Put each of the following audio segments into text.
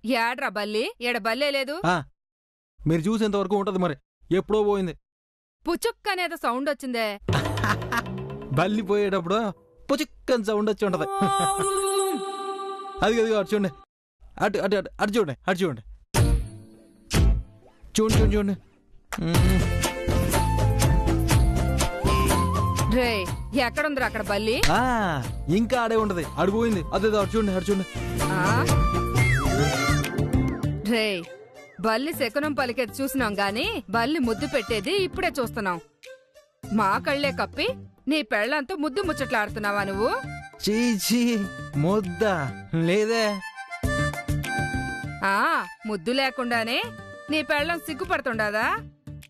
ఏడ్రా బల్లి? ఎడ బల్లే లేదు. మీరు చూసేంత వరకు ఉంటది, మరి ఎప్పుడో పోయింది. పుచుక్కనేదో సౌండ్ వచ్చిందే. బల్లి పోయేటప్పుడు పుచుక్కని సౌండ్ వచ్చి ఉంటది. అది అటు చూడండి, అటు అటు అటు అటు చూడండి, అటు చూడండి, చూడండి చూడండి చూడండి. రే ఎక్కడుందిరా అక్కడ బల్లి? ఇంకా ఆడే ఉంటది, అడిపోయింది. అదే అటు చూడండి, అటు చూడండి. రే బల్లి శకునం పలికేది చూసినాం గాని బల్లి ముద్దు పెట్టేది ఇప్పుడే చూస్తున్నాం. మా కళ్లే కప్పి నీ పెళ్లంతో ముద్దు ముచ్చట్లాడుతున్నావా నువ్వు? చీచీ, ముద్ద లేదే. ముద్దు లేకుండానే నీ పెళ్లం సిగ్గుపడుతుండదా?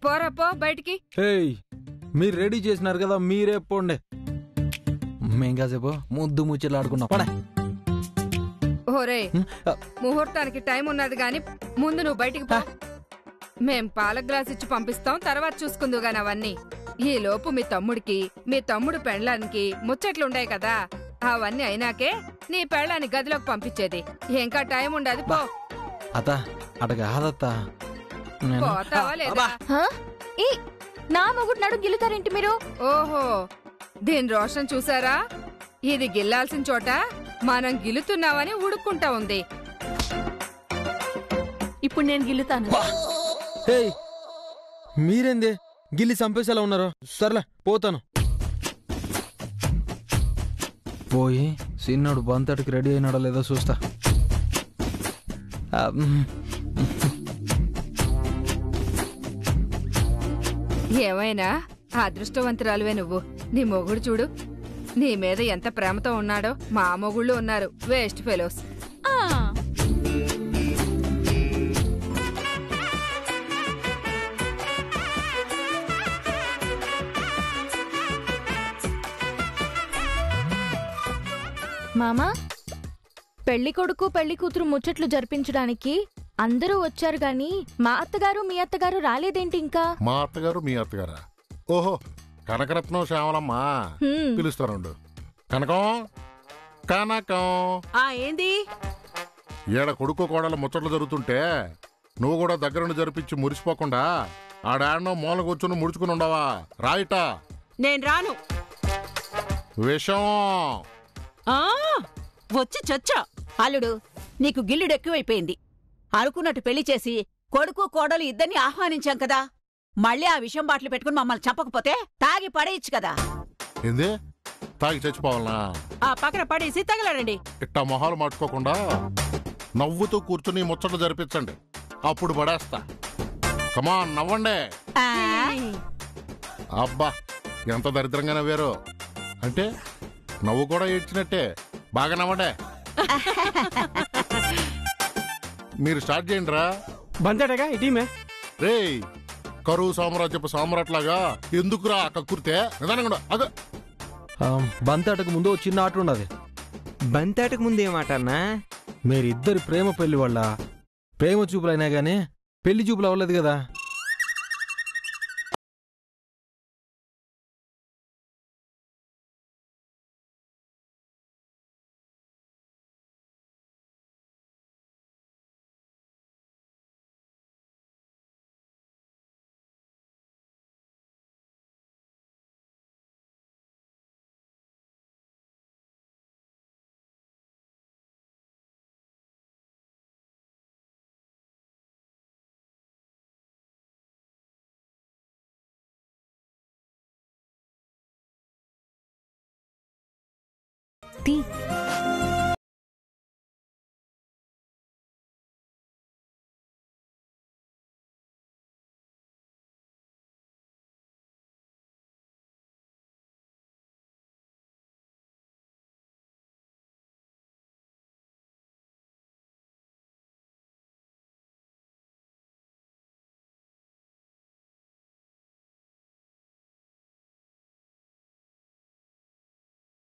పోరా పో బయటికి. మీరు రెడీ చేసినారు కదా, మీరే పోండి. మేం కాసేపు ముద్దు ముచ్చట్లాడుకున్నాం. ఓరే ముహూర్తానికి టైం ఉన్నది గాని ముందు నువ్వు బయటికి పో. మేం పాల గ్లాస్ ఇచ్చి పంపిస్తాం, తర్వాత చూసుకుందు గాని అవన్నీ. ఈ లోపు మీ తమ్ముడు పెళ్ళానికి ముచ్చట్లుండాయి కదా, అవన్నీ అయినాకే నీ పెళ్ళాన్ని గదిలోకి పంపించేది. ఇంకా టైం ఉండదు, పో. పోతావా లేదా? నా మొగుడు నడు గిల్లుతారేంటి మీరు? ఓహో, దీని రోషన్ చూసారా? ఇది గిల్లాల్సిన చోట మనం గిల్లుతున్నావని ఉడుక్కుంటా ఉంది. ఇప్పుడు నేను గిల్లుతాను. మీరేంది గిల్లి చంపేసేలా ఉన్నారు? సర్లే పోతాను. పోయి సిన్నోడు బంతటికి రెడీ అయినాడో లేదో చూస్తా. ఏమైనా అదృష్టవంతురాలువే నువ్వు. నీ మొగుడు చూడు, నీ మీద ఎంత ప్రేమతో ఉన్నాడో. మా మొగుళ్ళు ఉన్నారు, వేస్ట్ ఫెలోస్. మామా, పెళ్లి కొడుకు పెళ్లి కూతురు ముచ్చట్లు జరిపించడానికి అందరూ వచ్చారు గాని మా అత్తగారు మీ అత్తగారు రాలేదేంటి ఇంకా? మా అత్తగారు మీ అత్తగారా? ఓహో, కనకరత్నం శ్యామలమ్మ పిలుస్తారండు. కనకం కనకం ఏంది? ఏడ కొడుకు కోడల ముచ్చట్లు జరుగుతుంటే నువ్వు కూడా దగ్గరుండి జరిపించి మురిసిపోకుండా ఆడాడనో మూల కూర్చుని ముడుచుకుని ఉండవా? రాయిట. నేను రాను. విషం వచ్చి చచ్చా. అల్లుడు, నీకు గిల్లుడు ఎక్కువైపోయింది. అనుకున్నట్టు పెళ్లి చేసి కొడుకు కోడలు ఇద్దరిని ఆహ్వానించాం కదా, మళ్ళీ ఆ విషం బాటలు పెట్టుకుని మమ్మల్ని చంపకపోతే తాగి పడేయచ్చు కదా. ఏంది? తాగి చచ్చిపోవాలనా? ఆ పక్కన పడేసి తగలడండి. ఇట్టా మొహాలు మార్చుకోకుండా నవ్వుతూ కూర్చుని ముచ్చట్లు జరిపించండి, అప్పుడు పడేస్తా. కమాన్ నవ్వండి. అబ్బా, ఎంత దరిద్రంగా నవ్వారు. అంటే నవ్వు కూడా ఏడ్చినట్టే. బాగా నవ్వండే. మీరు స్టార్ట్ చేయండి రా. బంతేటగా ఇటీమే. రే కరువు సామ్రాజ్యపు సామ్రాట్లాగా ఎందుకురా కక్కుర్తే? నిదానంగా అగ. బంతాటకు ముందు చిన్న ఆట ఉన్నది. బంతాటకు ముందు ఏమాట అన్నా? మీరిద్దరి ప్రేమ పెళ్లి వల్ల ప్రేమ చూపులైనా గానీ పెళ్లి చూపులు అవ్వలేదు కదా.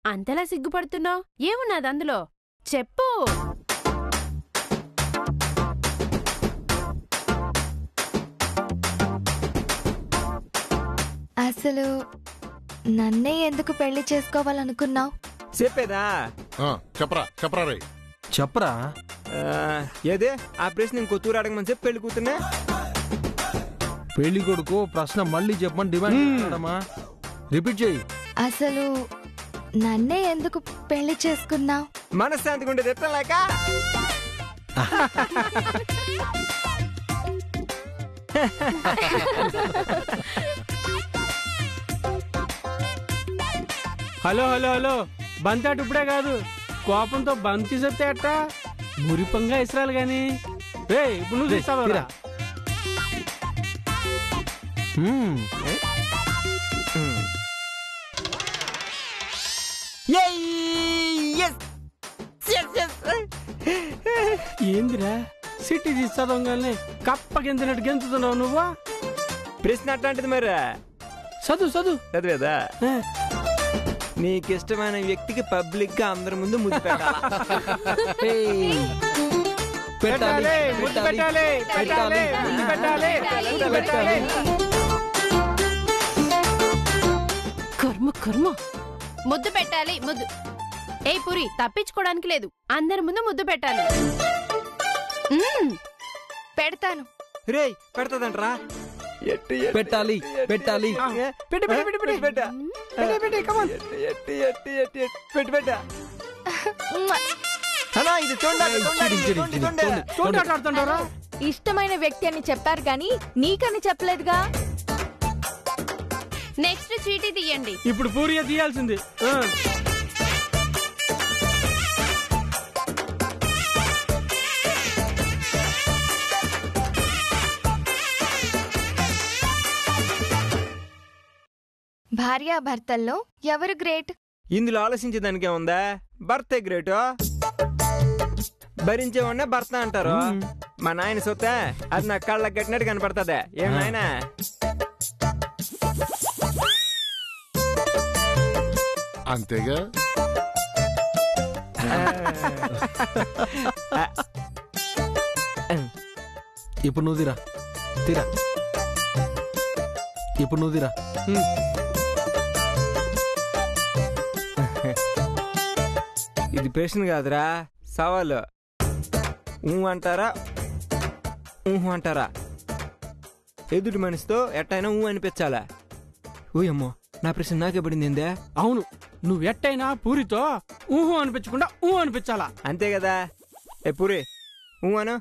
అంతలా సిగ్గుపడుతున్నావు? ఏమున్నది అందులో? చెప్పు. అసలు నన్నే ఎందుకు పెళ్లి చేసుకోవాలనుకున్నావు? చెప్పేదా? చెప్పరా చెప్పరా రే. చెప్పరా. ఏదే ఆ ప్రశ్న ఇంకొత్తూరు అడగమని చెప్పి పెళ్లి కూతురునే. పెళ్లి కొడుకు ప్రశ్న మళ్ళీ చెప్పమని డిమాండ్ చేస్తున్నాడమ్మా. రిపీట్ చేయి. అసలు నన్నే ఎందుకు పెళ్లి చేసుకున్నావు? మనశ్శాంతిగా ఉండేది ఎట్లా లేక. హలో హలో హలో బంతాటు ఇప్పుడే కాదు, కోపంతో బంద్ చేసేస్తే అట్ట మురిపంగా ఇసరాలు గాని. రే ఇప్పుడు నువ్వు తీస్తావా? ఏందిరా సిటీ తీస్తాదోగానే కప్పకెంతినట్టు గెంతుతున్నావు నువ్వు? ప్రశ్న అట్లాంటిది మరి. చదువు చదువు చదివేదా? నీకిష్టమైన వ్యక్తికి పబ్లిక్ గా అందరి ముందు ముద్దు పెట్టాలి, ముద్దు పెట్టాలి, పెట్టాలి, ముద్దు పెట్టాలి, ముద్దు పెట్టాలి. కర్మ కర్మ, ముద్దు పెట్టాలి ముద్దు. ఏ పురి, తప్పించుకోవడానికి లేదు, అందరి ముందు ముద్దు పెట్టాలి. పెడతాను. రే పెడతాదంట్రా. పెట్టాలి పెట్టాలి ఇష్టమైన వ్యక్తి అని చెప్పారు గాని నీకని చెప్పలేదుగా. నెక్స్ట్ చీటీ తీయండి. ఇప్పుడు పూరియా తీయాల్సింది. భార్యాభర్తల్లో ఎవరు గ్రేట్? ఇందులో ఆలోచించేదానికే ఉందా? భర్తే గ్రేటు. భరించేవాడినే భర్త అంటారు. మా నాయన సొత్తే అది నా కళ్ళకి కట్టినట్టు కనపడుతుంది. ఏం నాయనా? అంతేగా. ఇప్పుడు నువ్వు తీరా తీరా. ఇప్పుడు నువ్వు తీరా. ఇది ప్రశ్న కాదురా, సవాలు. అంటారా అంటారా? ఎదుటి మనిషితో ఎట్టయినా అనిపించాలా? ఊయమ్మో, నా ప్రశ్న నాకే పడింది ఏందే? అవును, నువ్వు ఎట్టయినా పూరితో ఊహు అనిపించకుండా అనిపించాలా, అంతే కదా. ఏ పూరి అను.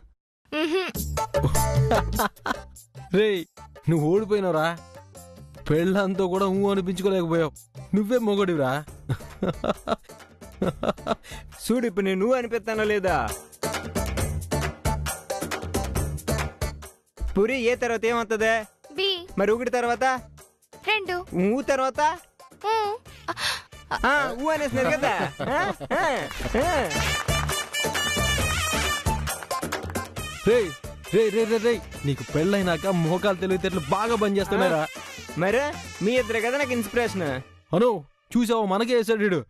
రే నువ్వు ఓడిపోయినవురా. పెళ్ళంతో కూడా అనిపించుకోలేకపోయావు. నువ్వే మొగడివిరా. చూడు ఇప్పుడు నేను అనిపిస్తానో లేదా? పూరి ఏ తర్వాత ఏమవుతుంది? మరి ఒకటి తర్వాత 2 తర్వాత అనేసినారు కదా. రే రే రే రే రే నీకు పెళ్ళైనాక మోకాలు తెలివితేటలు బాగా బంద్ చేస్తున్నారా? మరి మీ ఇద్దరే కదా నాకు ఇన్స్పిరేషన్. అను చూసావు, మనకే వేసాడు.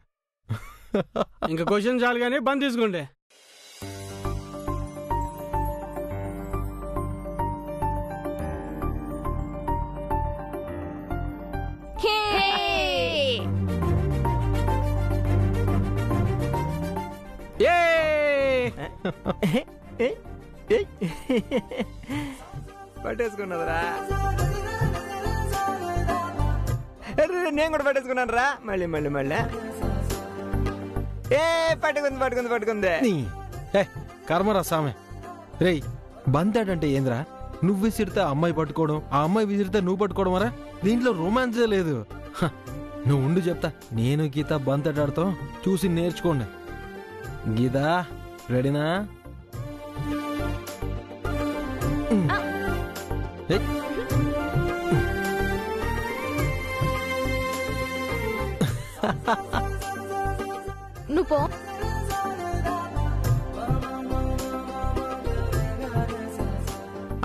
ఇంకా క్వశ్చన్ చాలు కానీ బంద్ తీసుకోండి. పట్టేసుకున్నదిరా. నేను కూడా పట్టేసుకున్నాను రా. మళ్ళీ మళ్ళీ మళ్ళీ పట్టుకుంది పట్టుకుంది పట్టుకుంది. కర్మరా సామె. రే బంతాడంటే ఏంద్రా? నువ్వు విసిరితే అమ్మాయి పట్టుకోవడం, ఆ అమ్మాయి విసిరితే నువ్వు పట్టుకోవడం మరా? దీంట్లో రొమాన్సే లేదు. నువ్వు ఉండి చెప్తా. నేను గీత బంతాడాడుతాం, చూసి నేర్చుకోండి. గీత రెడీనా? నువ్వు పో.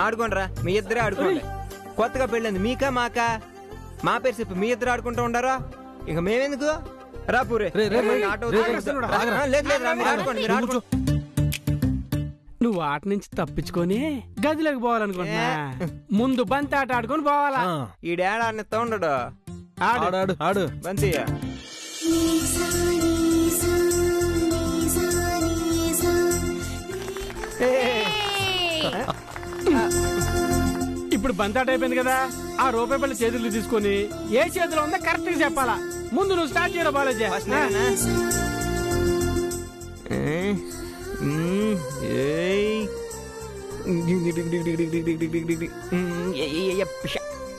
ఆడుకోండి రా, మీ ఇద్దరే ఆడుకోండి. కొత్తగా పెళ్ళింది మీకా మాకా? మా పేరు చెప్పి మీ ఇద్దరు ఆడుకుంటూ ఉండారా? ఇంక మేమెందుకు? రా పూరే. నువ్వు ఆట నుంచి తప్పించుకొని గదిలోకి పోవాలనుకుంటున్నా. ముందు బంతి ఆట ఆడుకొని పోవాలా? ఈ డాడాన్ని ఉండడు. ఆడు ఆడు బంతి. ఇప్పుడు బంతాట అయిపోయింది కదా, ఆ రూపాయి పళ్ళు చేతులు తీసుకొని ఏ చేతిలో ఉందో కరెక్ట్ గా చెప్పాలా. ముందు నువ్వు స్టార్ట్ చేయరా బాలాజీ.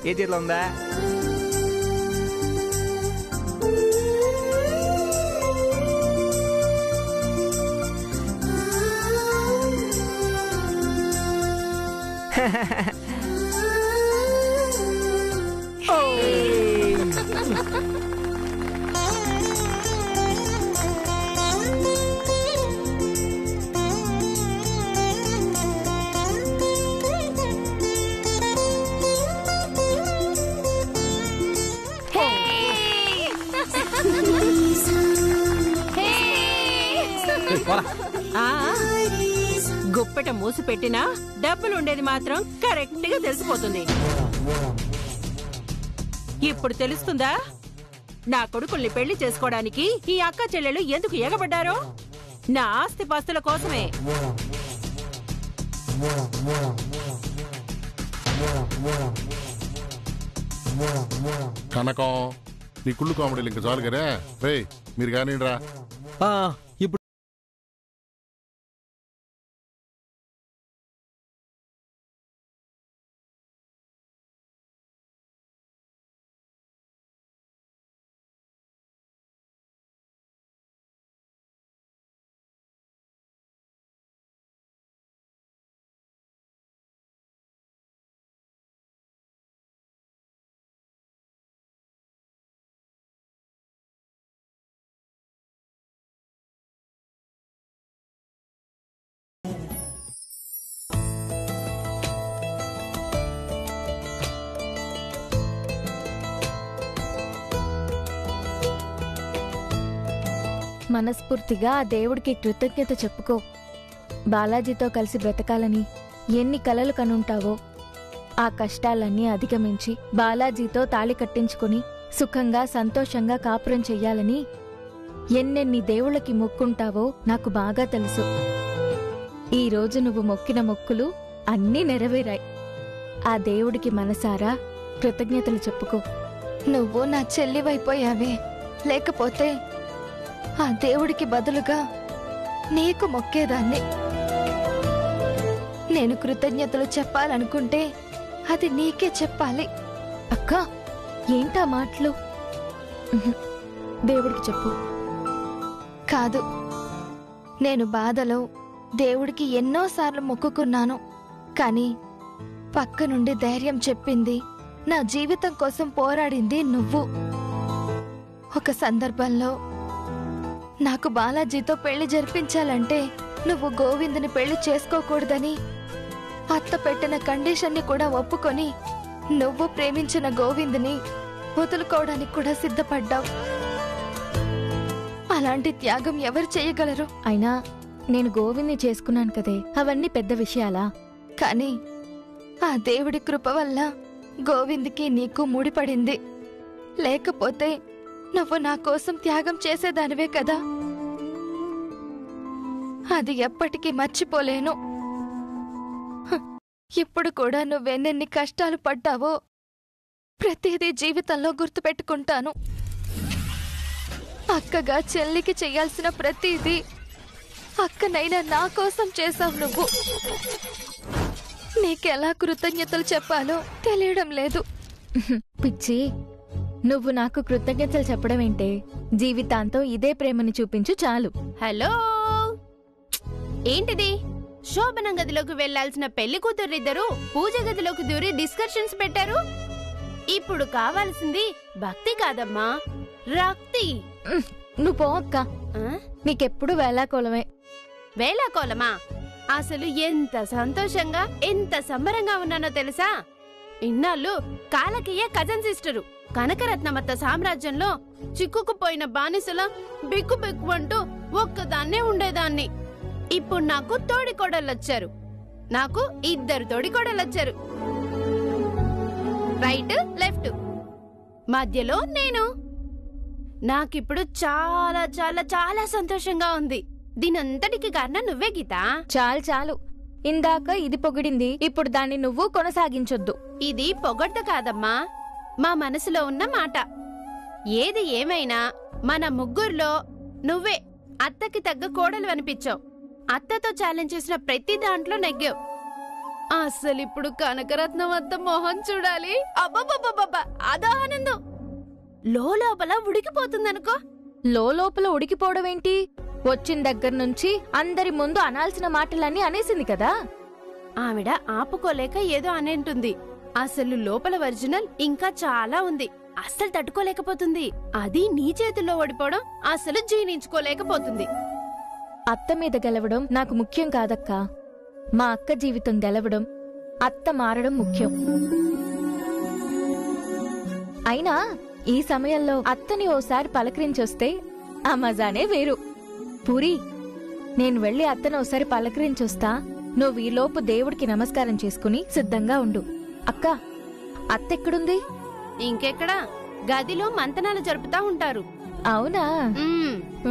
ఏ చేతిలో ఉందా? గుప్పెట మూసి పెట్టినా డబ్బులు ఉండేది మాత్రం కరెక్ట్ గా తెలిసిపోతుంది. ఇప్పుడు తెలుస్తుందా నా కొడుకుల్ని పెళ్లి చేసుకోవడానికి ఈ అక్క చెల్లెలు ఎందుకు ఎగబడ్డారో? నా ఆస్తి పాస్తుల కోసమే. కనకం, నీ కుళ్ళు కామెడీలు ఇంకా చాలు కదా. రే మీరు కానీ రా. ఇప్పుడు మనస్ఫూర్తిగా ఆ దేవుడికి కృతజ్ఞత చెప్పుకో. బాలాజీతో కలిసి బ్రతకాలని ఎన్ని కలలు కనుంటావో ఆ కష్టాలన్నీ అధిగమించి బాలాజీతో తాళి కట్టించుకుని సుఖంగా సంతోషంగా కాపురం చెయ్యాలని ఎన్నెన్ని దేవుళ్ళకి మొక్కుంటావో నాకు బాగా తెలుసు. ఈ రోజు నువ్వు మొక్కిన మొక్కులు అన్నీ నెరవేరాయి. ఆ దేవుడికి మనసారా కృతజ్ఞతలు చెప్పుకో. నువ్వు నా చెల్లివైపోయావే, లేకపోతే ఆ దేవుడికి బదులుగా నీకు మొక్కేదాన్ని. నేను కృతజ్ఞతలు చెప్పాలనుకుంటే అది నీకే చెప్పాలి. అక్క, ఏంటా మాటలు? దేవుడికి చెప్పు. కాదు, నేను బాధలో దేవుడికి ఎన్నోసార్లు మొక్కుకున్నాను. కానీ పక్క నుండి ధైర్యం చెప్పింది, నా జీవితం కోసం పోరాడింది నువ్వు. ఒక సందర్భంలో నాకు బాలాజీతో పెళ్లి జరిపించాలంటే నువ్వు గోవిందుని పెళ్లి చేసుకోకూడదని అత్త పెట్టిన కండిషన్ని కూడా ఒప్పుకొని నువ్వు ప్రేమించిన గోవిందుని వదులుకోవడానికి కూడా సిద్ధపడ్డావు. అలాంటి త్యాగం ఎవరు చేయగలరు? అయినా నేను గోవింద్ని చేసుకున్నాను కదే, అవన్నీ పెద్ద విషయాలా? కానీ ఆ దేవుడి కృప వల్ల గోవింద్కి నీకు ముడిపడింది. లేకపోతే నువ్వు నా కోసం త్యాగం చేసేదానివే కదా. అది ఎప్పటికీ మర్చిపోలేను. ఇప్పుడు కూడా నువ్వెన్నెన్ని కష్టాలు పడ్డావో ప్రతిదీ జీవితంలో గుర్తుపెట్టుకుంటాను. అక్కగా చెల్లికి చెయ్యాల్సిన ప్రతిదీ అక్కనైనా నా కోసం చేశావు నువ్వు. నీకెలా కృతజ్ఞతలు చెప్పాలో తెలియడం లేదు. పిచ్చి, నువ్వు నాకు కృతజ్ఞతలు చెప్పడం ఏంటే? జీవితాంతం ఇదే ప్రేమని చూపించు చాలు. హలో, ఏంటిది? శోభనం గదిలోకి వెళ్లాల్సిన పెళ్లి కూతురిద్దరు పూజ గదిలోకి దూరి డిస్కషన్స్ పెట్టారు. ఇప్పుడు కావాల్సింది భక్తి కాదమ్మా, రక్తి. నువ్వు పో అక్క, నీకెప్పుడు వేళాకోళమే. వేళాకోళమా? అసలు ఎంత సంతోషంగా ఎంత సంబరంగా ఉన్నానో తెలుసా? ఇన్నాళ్ళు కాలకయ్య కజన్ సిస్టరు కనకరత్నమత్త సామ్రాజ్యంలో చిక్కుకుపోయిన బానిసలా బిక్కు బిక్కుమంటూ ఒక్కదాన్నే ఉండేదాన్ని. ఇప్పుడు నాకు తోడికోడళ్ళొచ్చారు. నాకు 2 తోడికోడళ్ళొచ్చారు. రైట్ లెఫ్ట్, మధ్యలో నేను. నాకిప్పుడు చాలా చాలా చాలా సంతోషంగా ఉంది. దీనంతటికి కారణం నువ్వే గీతా. చాలు చాలు, ఇందాక ఇది పొగిడింది, ఇప్పుడు దాన్ని నువ్వు కొనసాగించొద్దు. ఇది పొగడ్త కాదమ్మా, మా మనసులో ఉన్న మాట. ఏది ఏమైనా మన ముగ్గుర్లో నువ్వే అత్తకి తగ్గ కోడలు అనిపించావు. అత్తతో ఛాలెంజ్ చేసిన ప్రతి దాంట్లో నెగ్గావు. అసలు ఇప్పుడు కనకరత్నం అత్త మొహం చూడాలి. అబ్బబ్బబ్బబ్బ, అదో ఆనందం లోపల ఉడికిపోతుందనుకో. లోపల ఉడికిపోవడం ఏంటి? వచ్చిన దగ్గర నుంచి అందరి ముందు అనాల్సిన మాటలన్నీ అనేసింది కదా. ఆవిడ ఆపుకోలేక ఏదో అనేంటుంది. అసలు లోపల ఒరిజినల్ ఇంకా చాలా ఉంది. అస్సలు తట్టుకోలేకపోతుంది. అది నీ చేతుల్లో ఓడిపోవడం అసలు జీర్ణించుకోలేకపోతుంది. అత్త మీద గెలవడం నాకు ముఖ్యం కాదక్కా. మా అక్క జీవితం గెలవడం, అత్త మారడం ముఖ్యం. అయినా ఈ సమయంలో అత్తని ఓసారి పలకరించొస్తే ఆ మజానే వేరు. పూరి, నేను వెళ్లి అత్తను ఓసారి పలకరించొస్తా. నువ్వు ఈలోపు దేవుడికి నమస్కారం చేసుకుని సిద్ధంగా ఉండు. అక్క, అత్తెక్కడుంది? ఇంకెక్కడా, గదిలో మంతనాలు జరుపుతా ఉంటారు. అవునా?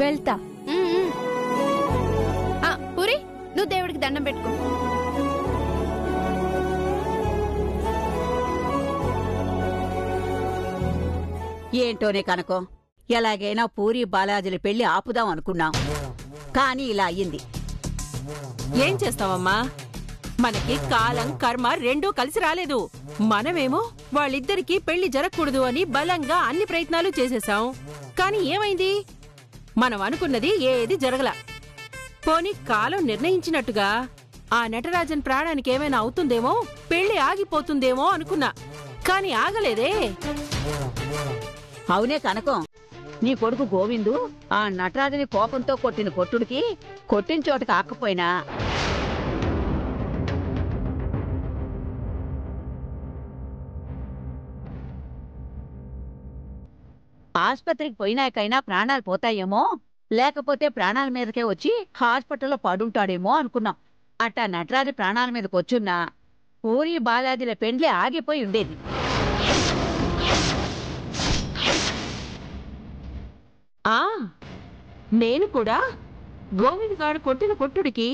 వెళ్తా. పూరి, నువ్వు దేవుడికి దండం పెట్టుకో. ఏంటోనే కనకం, ఎలాగైనా పూరి బాలాజీల పెళ్లి ఆపుదాం అనుకున్నాం, కానీ ఇలా అయ్యింది. ఏం చేస్తావమ్మా, మనకి కాలం కర్మ రెండూ కలిసి రాలేదు. మనమేమో వాళ్ళిద్దరికీ పెళ్లి జరగకూడదు అని బలంగా అన్ని ప్రయత్నాలు చేసేశాం. కాని ఏమైంది? మనం అనుకున్నది ఏది జరగల. పోనీ కాలం నిర్ణయించినట్టుగా ఆ నటరాజన్ ప్రాణానికి ఏమైనా అవుతుందేమో, పెళ్లి ఆగిపోతుందేమో అనుకున్నా. కాని ఆగలేదే. అవునే కనకం, నీ కొడుకు గోవిందు ఆ నటరాజుని కోపంతో కొట్టిన కొట్టుడికి కొట్టిన చోట కాకపోయినా ఆస్పత్రికి పోయినాకైనా ప్రాణాలు పోతాయేమో, లేకపోతే ప్రాణాల మీదకే వచ్చి హాస్పిటల్లో పడుంటాడేమో అనుకున్నాం. అట్టా నటరాజు ప్రాణాల మీదకి వచ్చున్నా పూరి బాలాజీల పెండ్లి ఆగిపోయి ఉండేది. నేను కూడా గోవింద్ గారు కొట్టిన కొట్టుడికి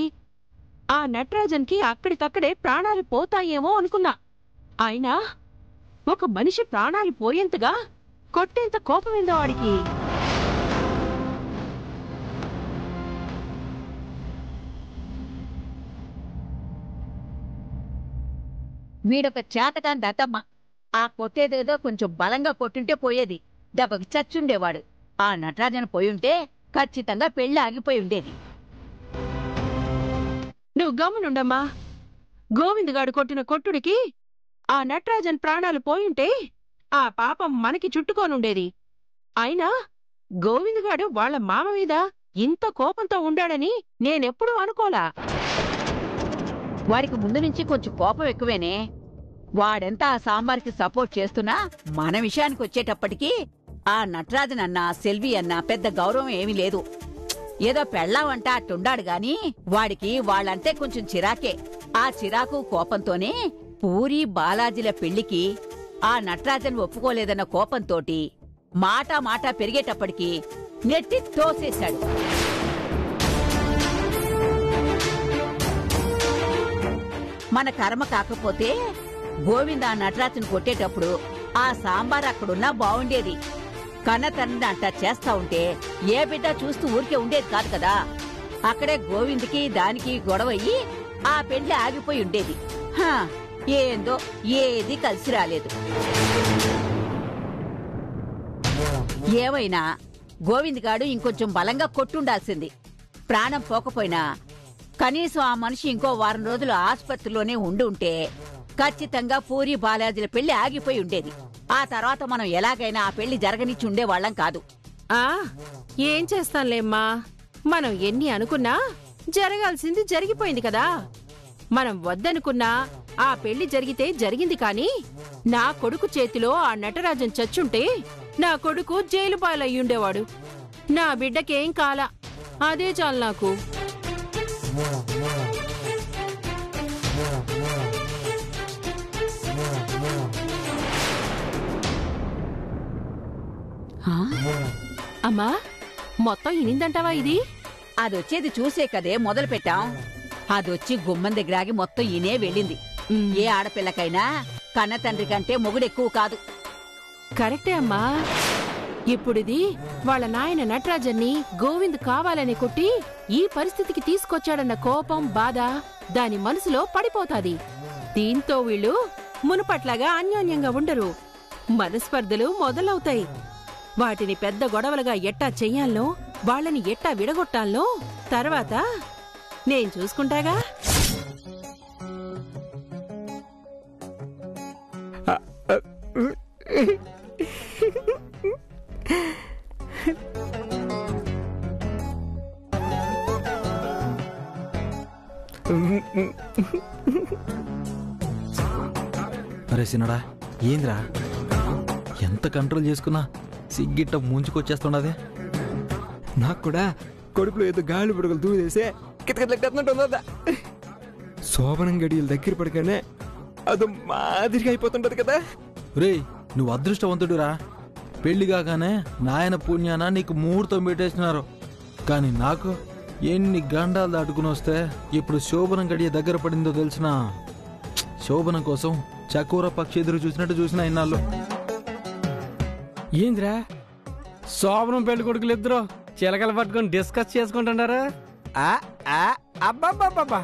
ఆ నటరాజన్కి అక్కడికక్కడే ప్రాణాలు పోతాయేమో అనుకున్నా. అయినా ఒక మనిషి ప్రాణాలు పోయేంతగా కొట్టేంత కోపమేందో వాడికి. వీడొక చేతకాని దత్తమ్మ. ఆ కొట్టేదేదో కొంచెం బలంగా కొట్టుంటే పోయేది, దెబ్బకి చచ్చుండేవాడు. ఆ నటరాజన్ పోయుంటే ఖచ్చితంగా పెళ్లి ఆగిపోయి ఉండేది. నువ్వు గమ్మునుండమ్మా. గోవింద్ గారు కొట్టిన కొట్టుడికి ఆ నటరాజన్ ప్రాణాలు పోయుంటే ఆ పాపం మనకి చుట్టుకోనుండేది. అయినా గోవింద్ గారు వాళ్ల మామ మీద ఇంత కోపంతో ఉండాడని నేనెప్పుడూ అనుకోలా. వాడికి ముందు నుంచి కొంచెం కోపం ఎక్కువేనే. వాడెంత ఆ సాంబార్కి సపోర్ట్ చేస్తున్నా మన విషయానికి వచ్చేటప్పటికి ఆ నటరాజన్ అన్నా సెల్వి అన్నా పెద్ద గౌరవం ఏమీ లేదు. ఏదో పెళ్ళావంట అట్టుండాడు గాని వాడికి వాళ్ళంటే కొంచెం చిరాకే. ఆ చిరాకు కోపంతోనే పూరి బాలాజీల పెళ్లికి ఆ నటరాజన్ ఒప్పుకోలేదన్న కోపంతోటి మాటా పెరిగేటప్పటికి నెట్టి తోసేశాడు. మన కర్మ కాకపోతే గోవింద ఆ నటరాజన్ కొట్టేటప్పుడు ఆ సాంబార్ అక్కడున్నా బావుండేది. కన్న తండ్రిని అంటా చేస్తా ఉంటే ఏ బిడ్డ చూస్తూ ఊరికే ఉండేది కాదు కదా. అక్కడే గోవింద్కి దానికి గొడవయ్యి ఆ పెళ్లి ఆగిపోయి ఉండేది. ఏందో ఏది కలిసి రాలేదు. ఏమైనా గోవింద్ గాడు ఇంకొంచెం బలంగా కొట్టుండాల్సింది. ప్రాణం పోకపోయినా కనీసం ఆ మనిషి ఇంకో వారం రోజులు ఆసుపత్రిలోనే ఉండి ఉంటే ఖచ్చితంగా పూరి బాలాజీల పెళ్లి ఆగిపోయి ఉండేది. ఆ తర్వాత మనం ఎలాగైనా ఆ పెళ్లి జరగనిచ్చి ఉండేవాళ్లం కాదు. ఏం చేస్తాంలేమ్మా, మనం ఎన్ని అనుకున్నా జరగాల్సింది జరిగిపోయింది కదా. మనం వద్దనుకున్నా ఆ పెళ్లి జరిగితే జరిగింది. కాని నా కొడుకు చేతిలో ఆ నటరాజన్ చచ్చుంటే నా కొడుకు జైలు పాలయ్యుండేవాడు. నా బిడ్డకేం కాలా, అదే చాలు నాకు. అమ్మా, మొత్తం ఇనిందంటావా? ఇది అదొచ్చేది చూసే కదే మొదలు పెట్టాం. అదొచ్చి గుమ్మం దగ్గరాగి మొత్తం ఈనే వెళ్ళింది. ఏ ఆడపిల్లకైనా కన్న తండ్రి కంటే మొగుడెక్కువ కాదు. కరెక్టే అమ్మా. ఇప్పుడిది వాళ్ళ నాయన నటరాజన్ని గోవింద్ కావాలని కొట్టి ఈ పరిస్థితికి తీసుకొచ్చాడన్న కోపం, బాధ దాని మనసులో పడిపోతాది. దీంతో వీళ్ళు మునుపట్లాగా అన్యోన్యంగా ఉండరు. మనస్పర్ధలు మొదలవుతాయి. వాటిని పెద్ద గొడవలుగా ఎట్టా చెయ్యాలో, వాళ్ళని ఎట్టా విడగొట్టాలో తర్వాత నేను చూసుకుంటాగా. అరే సినడా, ఏంద్రా ఎంత కంట్రోల్ చేసుకున్నా సిగ్గిట్ట ముంచుకొచ్చేస్తుండదే. నాకు కూడా కడుపులో ఏదో గాలి బుడగలు దూదేసే కితకితలెట్టినట్టుందా. శోభనం గడియలు దగ్గర పడగానే అదో మాదిరిగా అయిపోతుంటది కదా. రేయ్, నువ్వు అదృష్టవంతుడురా. పెళ్లి కాగానే నాయన పుణ్యాన నీకు ముహూర్తం పెట్టేసినారు. కానీ నాకు ఎన్ని గండాలు దాటుకుని వస్తే ఇప్పుడు శోభనం గడియ దగ్గర పడిందో తెలిసిన. శోభనం కోసం చకోర పక్షి ఎదురు చూసినట్టు చూసిన ఇన్నాళ్ళు. ఏంద్రా శోభనం పెళ్లి కొడుకులు ఇద్దరు చిలకలు పట్టుకొని డిస్కస్ చేసుకుంటున్నారా? అబ్బా